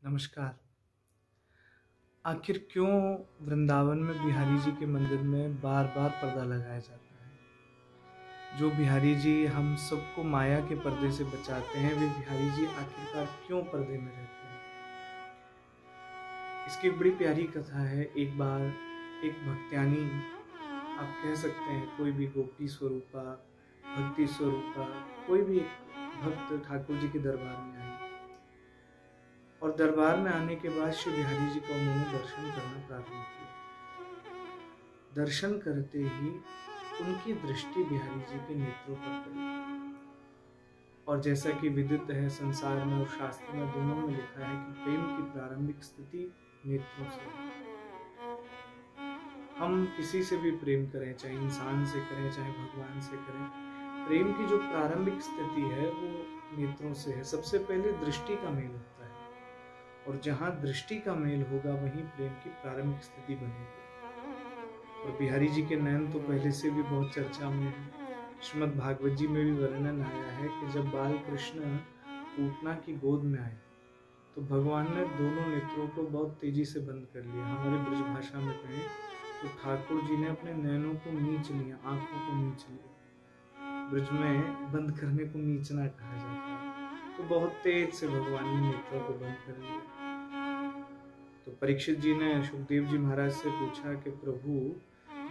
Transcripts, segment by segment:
नमस्कार। आखिर क्यों वृंदावन में बिहारी जी के मंदिर में बार बार पर्दा लगाया जाता है? जो बिहारी जी हम सबको माया के पर्दे से बचाते हैं, वे बिहारी जी आखिरकार क्यों पर्दे में रहते हैं? इसकी एक बड़ी प्यारी कथा है। एक बार एक भक्त्यानी, आप कह सकते हैं कोई भी गोपी स्वरूपा, भक्ति स्वरूपा, कोई भी एक भक्त ठाकुर जी के दरबार में आई और दरबार में आने के बाद श्री बिहारी जी का उन्होंने दर्शन करना प्रारंभ किया। दर्शन करते ही उनकी दृष्टि बिहारी जी के नेत्रों पर पड़ी और जैसा कि विदित है संसार में और शास्त्र में दोनों में लिखा है कि प्रेम की प्रारंभिक स्थिति नेत्रों से है। हम किसी से भी प्रेम करें, चाहे इंसान से करें चाहे भगवान से करें, प्रेम की जो प्रारंभिक स्थिति है वो नेत्रों से है। सबसे पहले दृष्टि का मेल होता है और जहां दृष्टि का मेल होगा वहीं प्रेम की प्रारंभिक स्थिति बनेगी। और बिहारी जी के नयन तो पहले से भी बहुत चर्चा में है। श्रीमद् भागवत जी में भी वर्णन आया है कि जब बाल कृष्ण पूतना की गोद में आए तो भगवान ने दोनों नेत्रों को बहुत तेजी से बंद कर लिया। हमारे ब्रज भाषा में कहें तो ठाकुर जी ने अपने नयनों को नीच लिया, आंखों को नीच लिया। ब्रज में बंद करने को नीचना कहा जाता है। तो बहुत तेज से भगवान ने नेत्रों को बंद कर लिया। तो परीक्षित जी ने सुखदेव जी महाराज से पूछा कि प्रभु,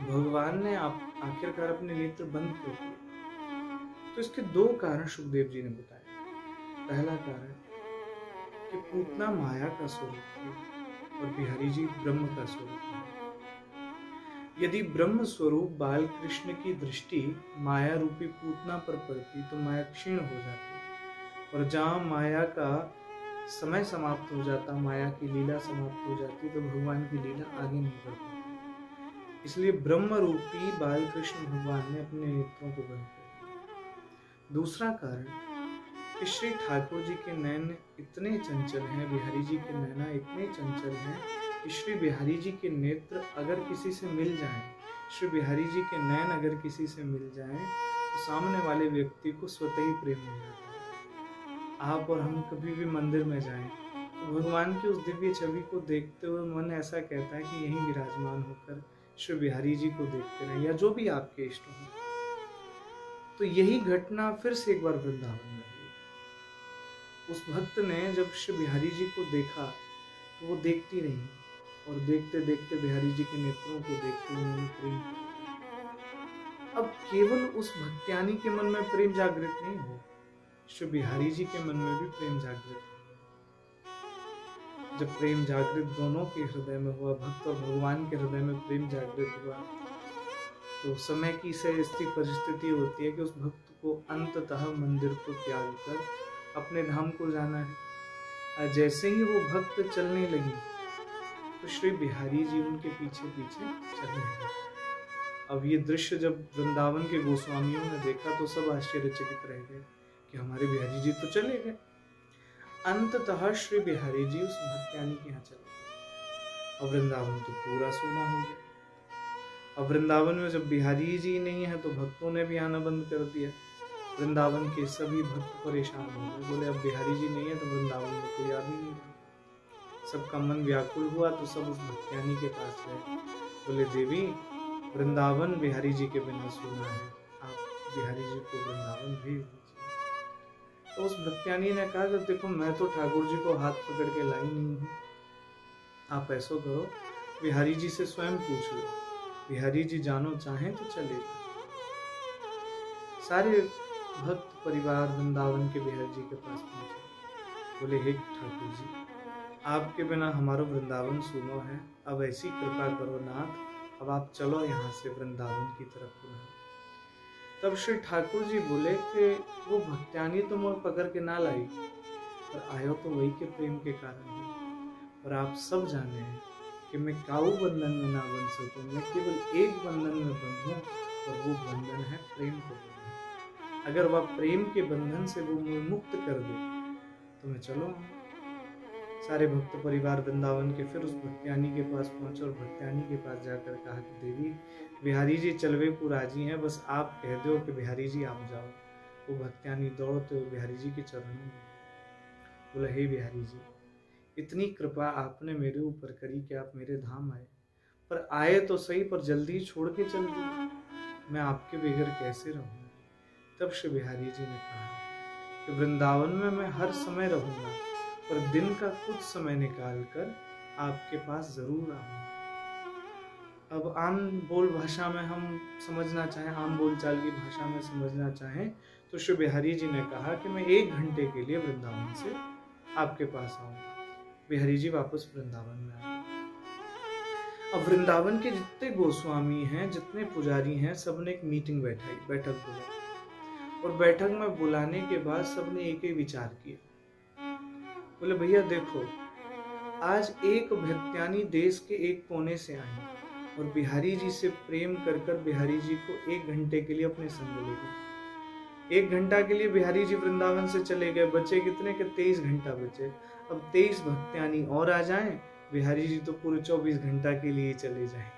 भगवान ने आप आखिरकार अपने नेत्र बंद क्यों किए? तो इसके दो कारण सुखदेव जी ने बताया। पहला कारण कि पूतना माया का स्वरूप थी और बिहारी जी ब्रह्म का स्वरूप है। यदि ब्रह्म स्वरूप बाल कृष्ण की दृष्टि माया रूपी पूतना पर पड़ती तो माया क्षीण हो जाती और जहां माया का समय समाप्त हो जाता, माया की लीला समाप्त हो जाती, तो भगवान की लीला आगे नहीं बढ़ पाती। इसलिए ब्रह्म रूपी बाल कृष्ण भगवान ने अपने नेत्रों को बंद कर दिया। दूसरा कारण कि श्री ठाकुर जी के नयन इतने चंचल हैं, बिहारी जी के नैना इतने चंचल हैं कि श्री बिहारी जी के नेत्र अगर किसी से मिल जाएं, श्री बिहारी जी के नयन अगर किसी से मिल जाएं, तो सामने वाले व्यक्ति को स्वतः ही प्रेम हो जाता है। आप और हम कभी भी मंदिर में जाएं तो भगवान की उस दिव्य छवि को देखते हुए मन ऐसा कहता है कि यहीं विराजमान होकर श्री बिहारी जी को देखते रहें, या जो भी आपके इष्ट हो। तो यही घटना फिर से एक बार वृंदावन में हुई। उस भक्त ने जब श्री बिहारी जी को देखा तो वो देखती रही और देखते देखते बिहारी जी के नेत्रों को देखते हुए प्रेम कर लिया। अब केवल उस भक्त्यानी के मन में प्रेम जागृत नहीं हो, श्री बिहारी जी के मन में भी प्रेम जागृत हो। जब प्रेम जागृत दोनों के हृदय में हुआ, भक्त और भगवान के हृदय में प्रेम जागृत हुआ, तो समय की से ऐसी परिस्थिति होती है कि उस भक्त को अंततः मंदिर को त्याग कर अपने धाम को जाना है। जैसे ही वो भक्त चलने लगी तो श्री बिहारी जी उनके पीछे पीछे चलने लगे। अब ये दृश्य जब वृंदावन के गोस्वामियों ने देखा तो सब आश्चर्यचकित रह गए कि हमारे बिहारी जी तो चले गए। अंततः श्री बिहारी जी उस भक्त्यानी के यहाँ चले गए और वृंदावन तो पूरा सोना हो गया। अब वृंदावन में जब बिहारी जी नहीं है तो भक्तों ने भी आना बंद कर दिया। वृंदावन के सभी भक्त परेशान हो गए, बोले अब बिहारी जी नहीं है तो वृंदावन में कोई आ भी नहीं रहा। सबका मन व्याकुल हुआ तो सब उस भक्त्यानी के पास गए, बोले देवी, वृंदावन बिहारी जी के बिना सोना है, आप बिहारी जी को वृंदावन भेज दीजिए। तो उस भक्त्यानी ने कहा कि देखो, मैं तो ठाकुर जी को हाथ पकड़ के लाई नहीं हूँ, आप ऐसा करो बिहारी जी से स्वयं पूछ लो, बिहारी जी जानो चाहें तो चले जाओ। सारे भक्त परिवार वृंदावन के बिहारी जी के पास पहुंचे, बोले हे ठाकुर जी, आपके बिना हमारा वृंदावन सुनो है, अब ऐसी कृपा करो नाथ, अब आप चलो यहाँ से वृंदावन की तरफ पुनः। तब श्री ठाकुर जी बोले कि वो भक्त्यानी तो मैं पकड़ के ना लाई, पर आयो तो वही के प्रेम के कारण है। और आप सब जाने हैं कि मैं काऊ बंधन में ना बंध सकूं, मैं केवल एक बंधन में बंधूं और वो बंधन है प्रेम का बंधन। अगर वह प्रेम के बंधन से वो मुझे मुक्त कर दे तो मैं चलो। सारे भक्त परिवार वृंदावन के फिर उस भक्त्यानी के पास पहुंचे और भक्त्यानी के पास जाकर कहा कि देवी, बिहारी जी चलवे को राजी हैं, बस आप कह दो कि बिहारी जी आप जाओ। वो भक्त्यानी दौड़ते हुए बिहारी जी के चरणों में बोला, हे बिहारी जी, इतनी कृपा आपने मेरे ऊपर करी कि आप मेरे धाम आए, पर आए तो सही, पर जल्दी छोड़ के चल दिए, मैं आपके बगैर कैसे रहूँगा। तब श्री बिहारी जी ने कहा कि वृंदावन में मैं हर समय रहूंगा, पर दिन का कुछ समय निकाल कर आपके पास जरूर आऊंगा। अब आम बोल भाषा में हम समझना चाहें, आम बोलचाल की भाषा में समझना चाहें, तो श्री बिहारी जी ने कहा कि मैं 1 घंटे के लिए वृंदावन से आपके पास आऊंगा। बिहारी जी वापस वृंदावन में आ गए। अब वृंदावन के जितने गोस्वामी हैं, जितने पुजारी हैं, सबने एक मीटिंग बैठक बुलाई, और बैठक में बुलाने के बाद सबने एक ही विचार किया। बोले भैया देखो, आज एक भक्त्यानी देश के एक कोने से आई और बिहारी जी से प्रेम कर कर बिहारी जी को 1 घंटे के लिए अपने संग ले गए। 1 घंटा के लिए बिहारी जी वृंदावन से चले गए, बचे कितने के 23 घंटा बचे। अब 23 भक्त्यानी और आ जाएं, बिहारी जी तो पूरे 24 घंटा के लिए चले जाएं।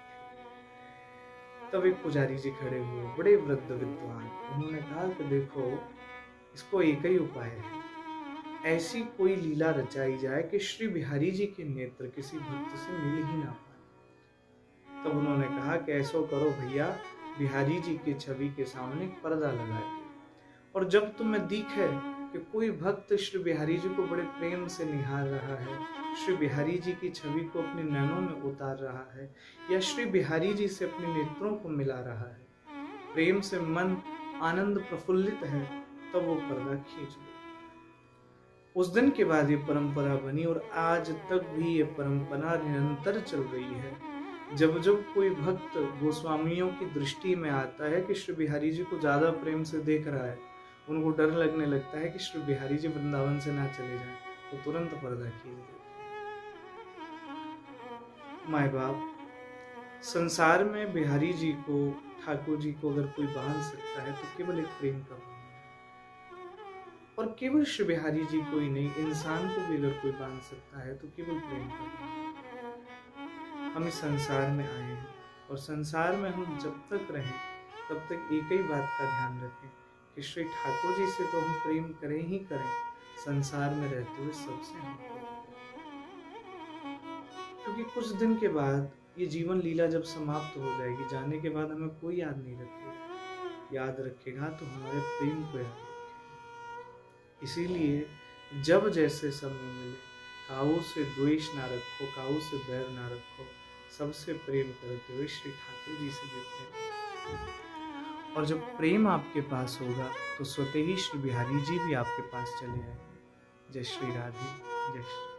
तब एक पुजारी जी खड़े हुए, बड़े वृद्ध विद्वान, उन्होंने कहा कि देखो, इसको एक ही उपाय है, ऐसी कोई लीला रचाई जाए कि श्री बिहारी जी के नेत्र किसी भक्त से मिल ही ना पाए। तब उन्होंने कहा कि ऐसा करो भैया, बिहारी जी की छवि के सामने पर्दा लगा दो, और जब तुम्हें दिखे कि कोई भक्त श्री बिहारी जी को बड़े प्रेम से निहार रहा है, श्री बिहारी जी की छवि को अपने नैनों में उतार रहा है, या श्री बिहारी जी से अपने नेत्रों को मिला रहा है, प्रेम से मन आनंद प्रफुल्लित है, तब वो पर्दा खींच दो। उस दिन के बाद ये परंपरा बनी, और आज तक भी ये परंपरा निरंतर चल रही है। जब जब कोई भक्त गोस्वामियों की दृष्टि में आता है कि श्री बिहारी जी को ज्यादा प्रेम से देख रहा है, उनको डर लगने लगता है कि श्री बिहारी जी वृंदावन से ना चले जाएं, तो तुरंत पर्दा खींच देते। माय बाप, संसार में बिहारी जी को, ठाकुर जी को अगर कोई बांध सकता है तो केवल एक प्रेम का बंधन, और केवल श्री बिहारी जी को ही नहीं, इंसान को भी अगर कोई बांध सकता है तो केवल प्रेम का बंधन। हम इस संसार में आए हैं, और संसार में हम जब तक रहें तब तक एक ही बात का ध्यान रखें कि श्री ठाकुर जी से तो हम प्रेम करें ही करें, संसार में रहते हुए सबसे हम प्रेम करें। क्योंकि कुछ दिन के बाद ये जीवन लीला जब समाप्त हो जाएगी, जाने के बाद हमें कोई याद नहीं रखेगा, याद रखेगा तो हमारे प्रेम को याद रखेगा। इसीलिए जब जैसे समय मिले, काऊ से द्वेष ना रखो, काऊ से बैर ना रखो, सबसे प्रेम करते हुए श्री ठाकुर जी से भी प्रेम। और जब प्रेम आपके पास होगा तो स्वतः ही श्री बिहारी जी भी आपके पास चले आएंगे। जय श्री राधे, जय श्री